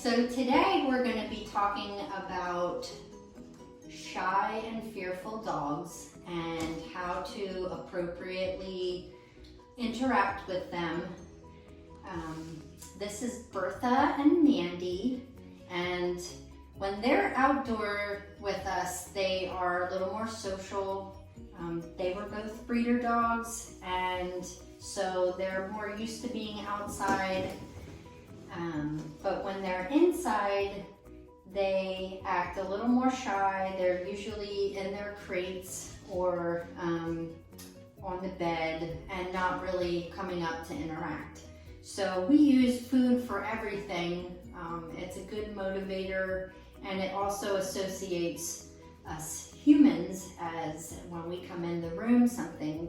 So today we're going to be talking about shy and fearful dogs and how to appropriately interact with them. This is Bertha and Mandy, and when they're outdoor with us, they are a little more social. They were both breeder dogs, and so they're more used to being outside. But when they're inside, they act a little more shy. They're usually in their crates or on the bed and not really coming up to interact. So we use food for everything. It's a good motivator, and it also associates us humans as when we come in the room,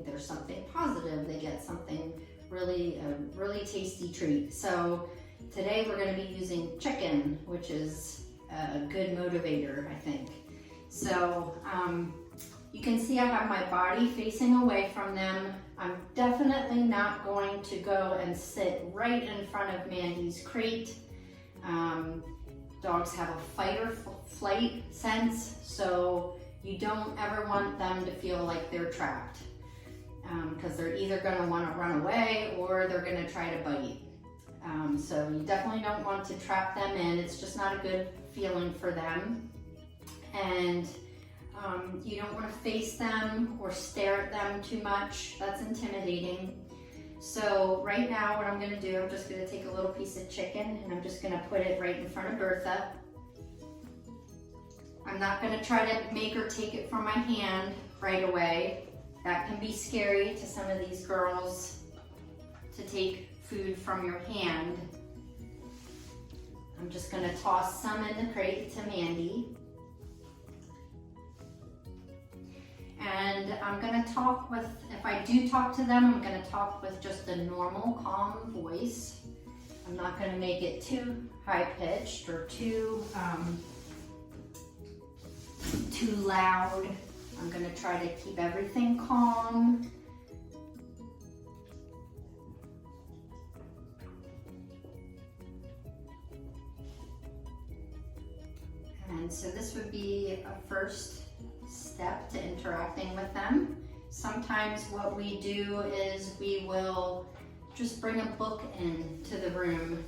there's something positive. They get something a really tasty treat. So today we're going to be using chicken, which is a good motivator, I think. So you can see I have my body facing away from them. I'm definitely not going to go and sit right in front of Mandy's crate. Dogs have a fight or flight sense, so you don't ever want them to feel like they're trapped, because they're either going to want to run away or they're going to try to bite. So you definitely don't want to trap them in. It's just not a good feeling for them. And you don't want to face them or stare at them too much. That's intimidating. So right now what I'm going to do, I'm just going to take a little piece of chicken and I'm just going to put it right in front of Bertha. I'm not going to try to make her take it from my hand right away. That can be scary to some of these girls, to take food from your hand. I'm just going to toss some in the crate to Mandy. And I'm going to talk with, if I do talk to them, I'm going to talk with just a normal, calm voice. I'm not going to make it too high-pitched or too loud. I'm going to try to keep everything calm. And so this would be a first step to interacting with them. Sometimes what we do is we will just bring a book into the room,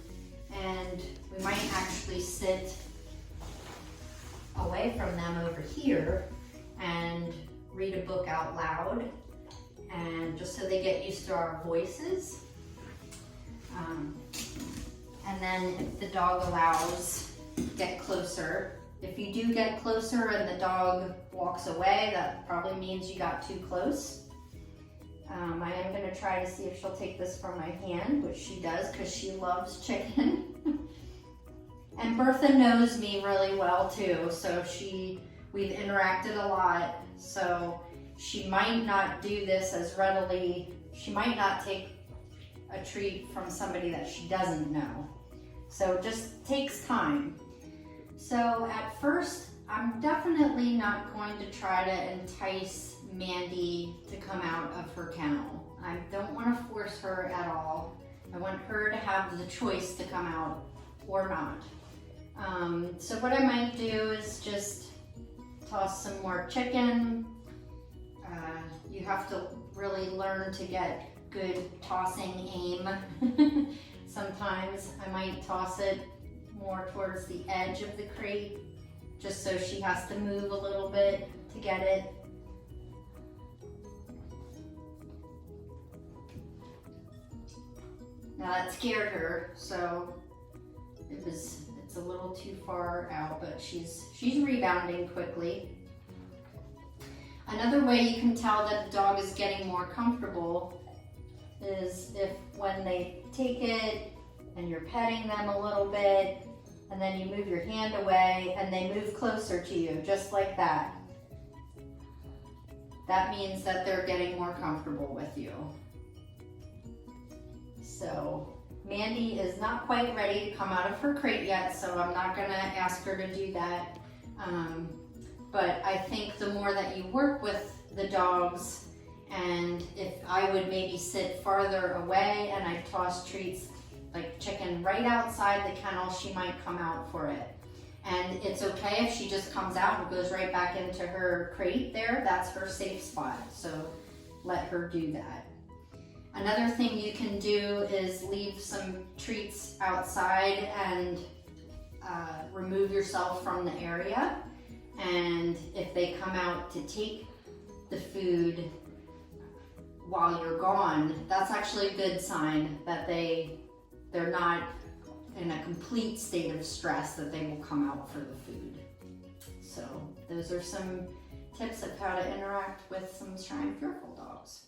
and we might actually sit away from them over here and read a book out loud, and just so they get used to our voices. And then if the dog allows, get closer. If you do get closer and the dog walks away, that probably means you got too close. I am going to try to see if she'll take this from my hand, which she does because she loves chicken. And Bertha knows me really well too, so we've interacted a lot, so she might not do this as readily. She might not take a treat from somebody that she doesn't know. So it just takes time. So at first, I'm definitely not going to try to entice Mandy to come out of her kennel. I don't want to force her at all. I want her to have the choice to come out or not. So what I might do is just toss some more chicken. You have to really learn to get good tossing aim. Sometimes I might toss it more towards the edge of the crate, just so she has to move a little bit to get it. Now that scared her, so it's a little too far out, but she's rebounding quickly. Another way you can tell that the dog is getting more comfortable is if when they take it and you're petting them a little bit, and then you move your hand away and they move closer to you, just like that. That means that they're getting more comfortable with you. So Mandy is not quite ready to come out of her crate yet, so I'm not gonna ask her to do that. But I think the more that you work with the dogs, and if I would maybe sit farther away and I toss treats like chicken right outside the kennel, she might come out for it. And it's okay if she just comes out and goes right back into her crate there. That's her safe spot, so let her do that. Another thing you can do is leave some treats outside and remove yourself from the area. And if they come out to take the food while you're gone, that's actually a good sign that they're not in a complete state of stress, that they will come out for the food. So those are some tips of how to interact with some shy and fearful dogs.